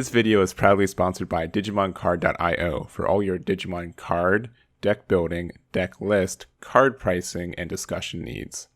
This video is proudly sponsored by DigimonCard.io for all your Digimon card, deck building, deck list, card pricing, and discussion needs.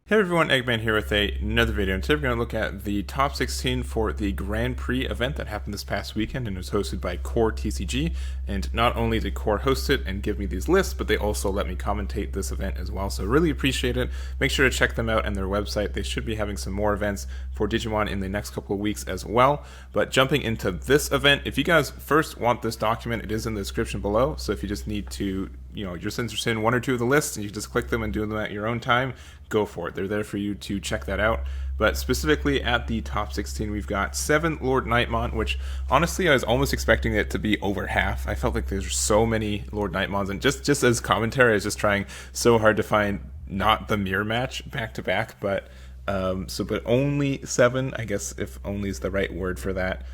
Hey everyone, Egman here with another video, and today we're going to look at the top 16 for the Grand Prix event that happened this past weekend and was hosted by CORE TCG. And not only did CORE host it and give me these lists, but they also let me commentate this event as well, so really appreciate it. Make sure to check them out on their website. They should be having some more events for Digimon in the next couple of weeks as well. But jumping into this event, if you guys first want this document, it is in the description below, so if you just need to, you're just interested in one or two of the lists and you just click them and do them at your own time, go for it. They're there for you to check that out. But specifically at the top 16, we've got 7 Lord Nightmon, which honestly I was almost expecting it to be over half. I felt like there's so many Lord Nightmons, and just as commentary, I was just trying so hard to find not the mirror match back to back, but only 7, I guess, if only is the right word for that.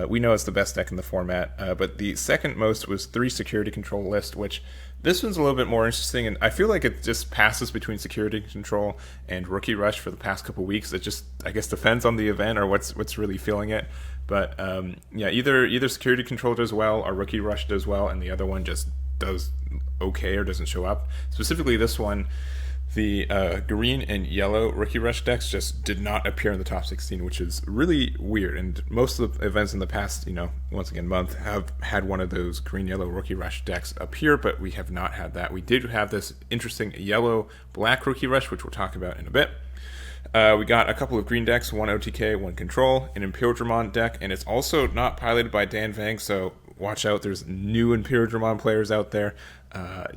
We know it's the best deck in the format, but the second most was 3 Security Control list, which this one's a little bit more interesting, and I feel like it just passes between Security Control and Rookie Rush for the past couple weeks. It just, I guess, depends on the event or what's really feeling it. But yeah, either Security Control does well or Rookie Rush does well, and the other one just does okay or doesn't show up. Specifically this one, the green and yellow Rookie Rush decks just did not appear in the top 16, which is really weird. And most of the events in the past, once again, month have had one of those green-yellow Rookie Rush decks appear, but we have not had that. We did have this interesting yellow-black Rookie Rush, which we'll talk about in a bit. We got a couple of green decks, 1 OTK, 1 Control, an Imperial deck, and it's also not piloted by Dan Vang, so watch out, there's new Imperial players out there.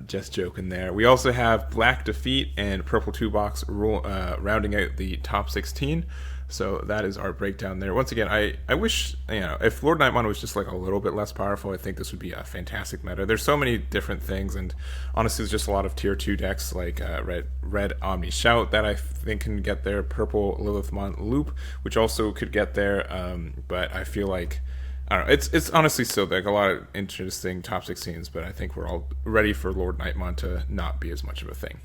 Just joking there. We also have Black Defeat and Purple 2-Box rounding out the top 16. So that is our breakdown there. Once again, I wish, if Lord Nightmon was just like a little bit less powerful, I think this would be a fantastic meta. There's so many different things, and honestly, there's just a lot of tier 2 decks like Red Omni Shout that I think can get there, Purple Lilithmon Loop, which also could get there, but I feel like, I don't know, it's honestly still like a lot of interesting top 16s, but I think we're all ready for Lord Nightmon to not be as much of a thing.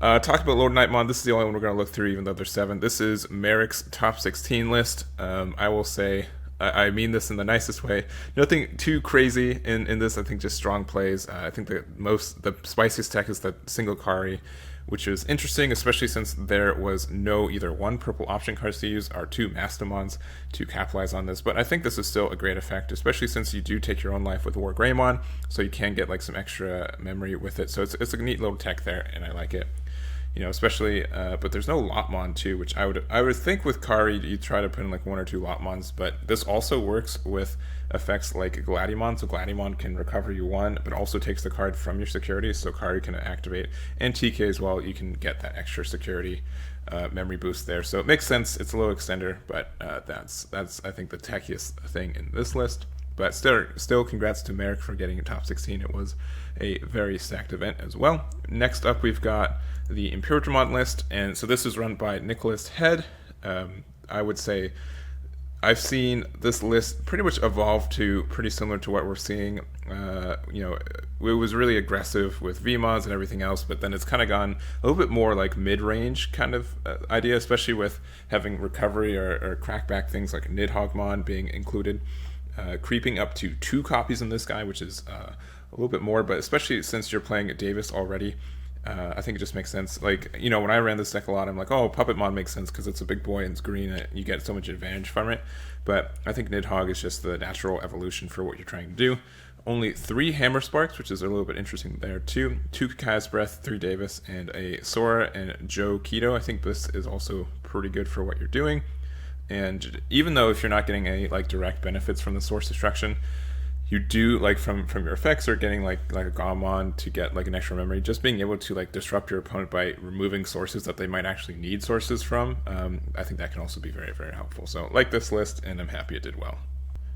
Talk about Lord Nightmon, this is the only one we're going to look through, even though there's 7. This is Merrick's top 16 list. I will say, I mean this in the nicest way, nothing too crazy in this. I think just strong plays. I think the spiciest tech is the single Kari, which is interesting, especially since there was no either 1 purple option cards to use or 2 Mastamons to capitalize on this. But I think this is still a great effect, especially since you do take your own life with War Greymon, so you can get like some extra memory with it. So it's a neat little tech there, and I like it. Especially, but there's no Lotmon too, which I would think with Kari you try to put in like 1 or 2 Lotmons, but this also works with effects like Gladiamon, so Gladiamon can recover you 1, but also takes the card from your security, so Kari can activate, and TK as well, you can get that extra security memory boost there, so it makes sense. It's a little extender, but that's I think the techiest thing in this list. But still, congrats to Merrick for getting a top 16. It was a very stacked event as well. Next up, we've got the Imperial list, and so this is run by Nicholas Head. I would say I've seen this list pretty much evolve to pretty similar to what we're seeing. It was really aggressive with VMODs and everything else, but then it's kind of gone a little bit more like mid-range kind of idea, especially with having recovery or crackback things like Nidhoggmon being included. Creeping up to 2 copies in this guy, which is a little bit more, but especially since you're playing Davis already, I think it just makes sense. Like, when I ran this deck a lot, I'm like, oh, Puppetmon makes sense because it's a big boy and it's green and you get so much advantage from it. But I think Nidhogg is just the natural evolution for what you're trying to do. Only 3 Hammer Sparks, which is a little bit interesting there too. 2 Kaka's Breath, 3 Davis, and a Sora and Joe Keto. I think this is also pretty good for what you're doing. And even though if you're not getting any like direct benefits from the source destruction, you do like from your effects or getting like a Gammon to get like an extra memory, just being able to like disrupt your opponent by removing sources that they might actually need sources from, I think that can also be very, very helpful. So like this list, and I'm happy it did well.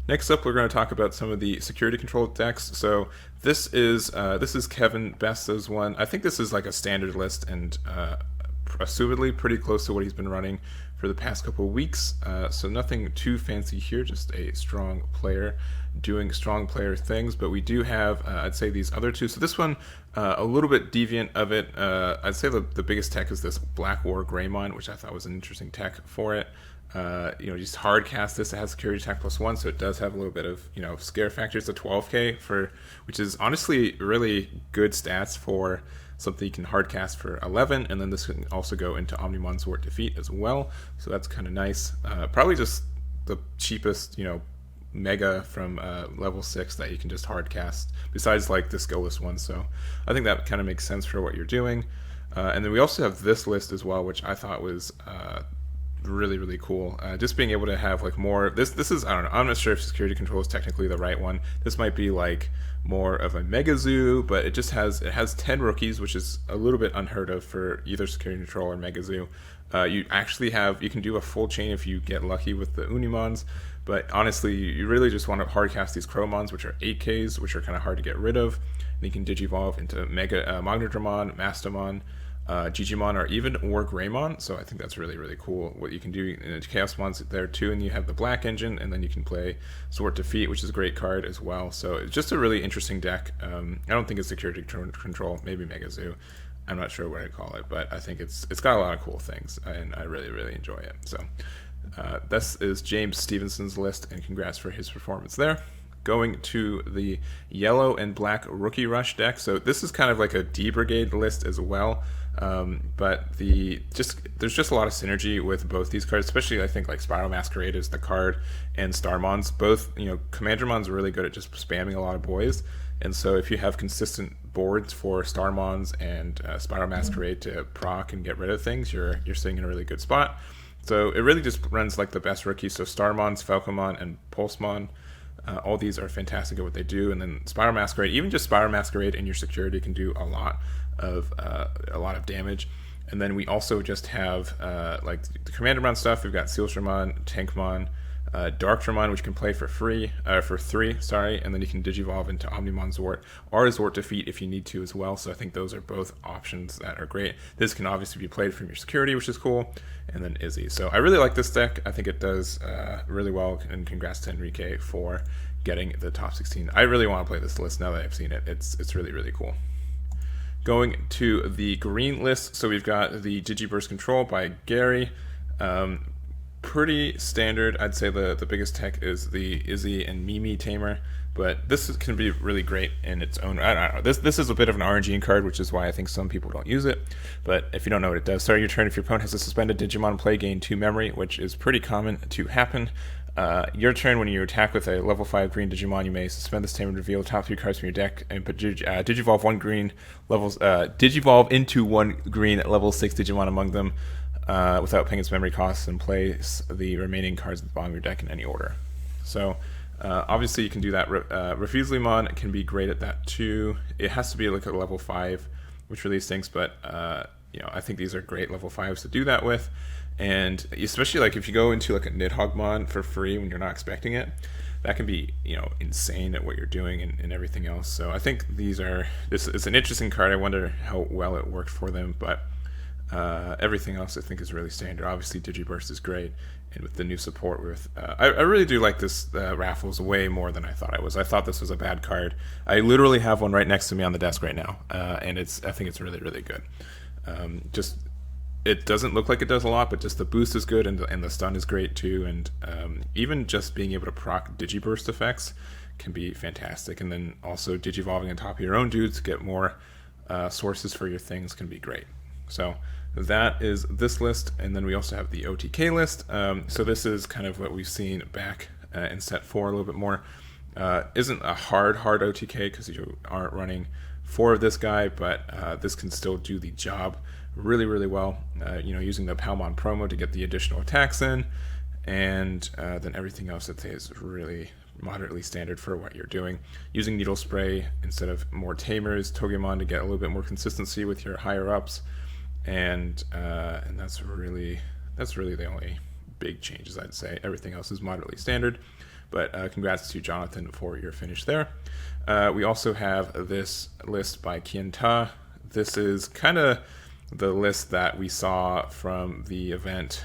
Next up, we're going to talk about some of the security control decks. So this is Kevin Best's one. I think this is like a standard list and assumedly pretty close to what he's been running for the past couple of weeks, so nothing too fancy here, just a strong player doing strong player things. But we do have, I'd say, these other 2. So this one, a little bit deviant of it. I'd say the biggest tech is this Black War Greymon, which I thought was an interesting tech for it. just hard cast this. It has security attack +1, so it does have a little bit of, scare factor. It's a 12k which is honestly really good stats for something you can hard cast for 11, and then this can also go into Omnimon's Wart Defeat as well, so that's kind of nice. Probably just the cheapest, mega from level 6 that you can just hard cast, besides like the skillless one, so I think that kind of makes sense for what you're doing. And then we also have this list as well, which I thought was really, really cool. Just being able to have like more, this is, I don't know, I'm not sure if security control is technically the right one. This might be like more of a mega zoo, but it has 10 rookies, which is a little bit unheard of for either security control or mega zoo. You can do a full chain if you get lucky with the Unimons, but honestly, you really just want to hard cast these Chromons, which are 8Ks, which are kind of hard to get rid of. And you can digivolve into Mega Magnadramon, Mastamon, Gigimon, or even War Greymon, so I think that's really, really cool what you can do. And Chaosmon's there too, and you have the Black Engine, and then you can play Sword Defeat, which is a great card as well. So it's just a really interesting deck. I don't think it's security control, maybe Mega Zoo. I'm not sure what I'd call it, but I think it's got a lot of cool things, and I really, really enjoy it. So this is James Stevenson's list, and congrats for his performance there. Going to the yellow and black Rookie Rush deck. So this is kind of like a D-Brigade list as well. But there's just a lot of synergy with both these cards, especially I think like Spiral Masquerade is the card, and Starmons. Both, Commandermon's really good at just spamming a lot of boys. And so if you have consistent boards for Starmons and Spiral Masquerade to proc and get rid of things, you're sitting in a really good spot. So it really just runs like the best rookies. So Starmons, Falcomon, and Pulsemon. All these are fantastic at what they do, and then Spiral Masquerade, even just Spiral Masquerade in your security can do a lot of damage. And then we also just have like the Commandermon stuff. We've got Sealshamon, Tankmon, Darkdramon, which can play for 3, and then you can digivolve into Omnimon's Wart or Wart Defeat if you need to as well. So I think those are both options that are great. This can obviously be played from your security, which is cool, and then Izzy. So I really like this deck. I think it does really well, and congrats to Enrique for getting the top 16. I really want to play this list now that I've seen it. It's really, really cool. Going to the green list, so we've got the Digiburst Control by Gary. Pretty standard. I'd say the biggest tech is the Izzy and Mimi Tamer, but this can be really great in its own. I don't know. This is a bit of an RNG card, which is why I think some people don't use it. But if you don't know what it does, start your turn. If your opponent has a suspended Digimon play, gain 2 memory, which is pretty common to happen. Your turn, when you attack with a level 5 green Digimon, you may suspend this Tamer and reveal the top 3 cards from your deck and put digivolve one green levels. Digivolve into 1 green level 6 Digimon among them. Without paying its memory costs, and place the remaining cards at the bottom of your deck in any order. So obviously you can do that. Refuselimon can be great at that too. It has to be like a level 5, which really stinks, but I think these are great level 5s to do that with. And especially like if you go into like a Nidhoggmon for free when you're not expecting it, that can be insane at what you're doing and everything else. So I think this is an interesting card. I wonder how well it worked for them, but everything else I think is really standard. Obviously Digiburst is great, and with the new support with I really do like this Raffles way more than I thought I was. I thought this was a bad card. I literally have one right next to me on the desk right now, and I think it's really, really good. Just it doesn't look like it does a lot, but just the boost is good, and the stun is great too, and even just being able to proc Digiburst effects can be fantastic. And then also digivolving on top of your own dudes to get more sources for your things can be great. So that is this list, and then we also have the OTK list. So this is kind of what we've seen back in set 4 a little bit more. Isn't a hard OTK because you aren't running 4 of this guy, but this can still do the job really, really well. Using the Palmon promo to get the additional attacks in, and then everything else I'd say is really moderately standard for what you're doing. Using Needle Spray instead of more Tamers, Togemon to get a little bit more consistency with your higher ups. And that's really the only big changes I'd say. Everything else is moderately standard, but congrats to Jonathan for your finish there. We also have this list by Kienta. This is kind of the list that we saw from the event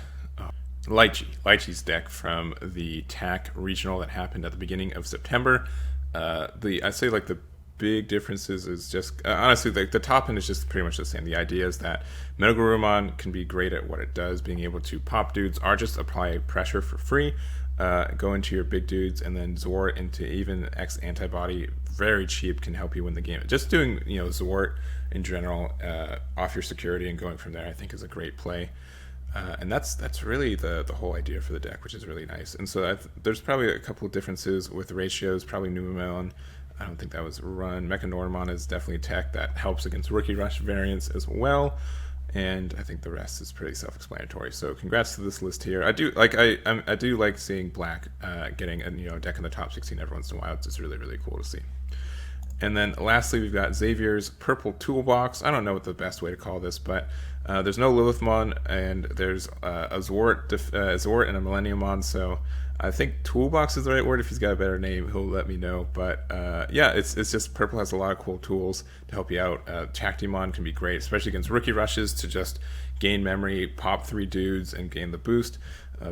Lychee's deck from the TAC regional that happened at the beginning of September. I'd say like the big differences is just honestly, like the top end is just pretty much the same. The idea is that Metagurumon can be great at what it does, being able to pop dudes or just apply pressure for free, go into your big dudes, and then Zwart into even X antibody very cheap can help you win the game. Just doing Zwart in general off your security and going from there, I think, is a great play. And that's really the whole idea for the deck, which is really nice. And so there's probably a couple of differences with the ratios. Probably Numemon, I don't think that was run. Mechanoramon is definitely a tech that helps against Rookie Rush variants as well. And I think the rest is pretty self-explanatory. So congrats to this list here. I do like seeing Black getting a deck in the top 16 every once in a while. It's just really, really cool to see. And then lastly, we've got Xavier's Purple Toolbox. I don't know what the best way to call this, but there's no Lilithmon, and there's a Zwart and a Millenniumon, so I think Toolbox is the right word. If he's got a better name, he'll let me know. But yeah, it's just Purple has a lot of cool tools to help you out. Chactimon can be great, especially against Rookie Rushes, to just gain memory, pop 3 dudes, and gain the boost.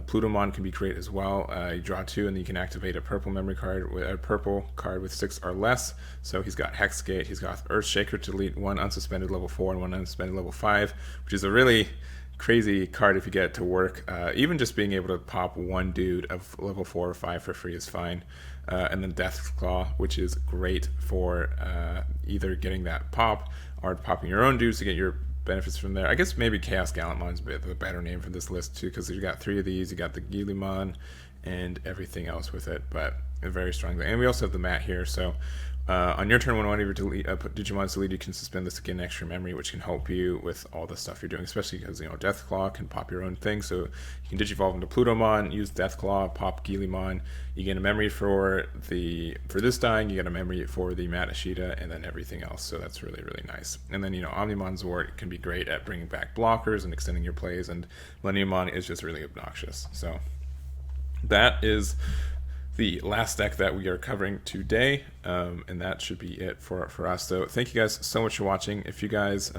Plutomon can be great as well. You draw 2 and then you can activate a purple memory card, a purple card with 6 or less. So he's got Hexgate, he's got Earthshaker to delete 1 unsuspended level 4 and 1 unsuspended level 5, which is a really crazy card if you get it to work. Even just being able to pop 1 dude of level 4 or 5 for free is fine. And then Deathclaw, which is great for either getting that pop or popping your own dudes to get your benefits from there. I guess maybe Chaos Gallantmon's the better name for this list too, because you got 3 of these. You got the Guillimon and everything else with it, but a very strong. And we also have the mat here, so on your turn when one of your Digimon's deleted, you can suspend this to gain extra memory, which can help you with all the stuff you're doing, especially because Deathclaw can pop your own thing. So you can Digivolve into Plutomon, use Deathclaw, pop Guillimon. You get a memory for this dying, you get a memory for the Mat Ashita, and then everything else. So that's really, really nice. And then Omnimon Zwart can be great at bringing back blockers and extending your plays, and Millenniumon is just really obnoxious. So that is the last deck that we are covering today, and that should be it for us. So thank you guys so much for watching. If you guys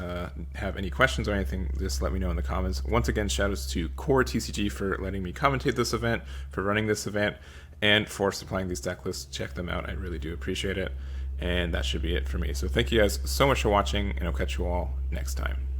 have any questions or anything, just let me know in the comments. Once again, shout outs to CORE TCG for letting me commentate this event, for running this event, and for supplying these deck lists. Check them out. I really do appreciate it. And that should be it for me. So thank you guys so much for watching, and I'll catch you all next time.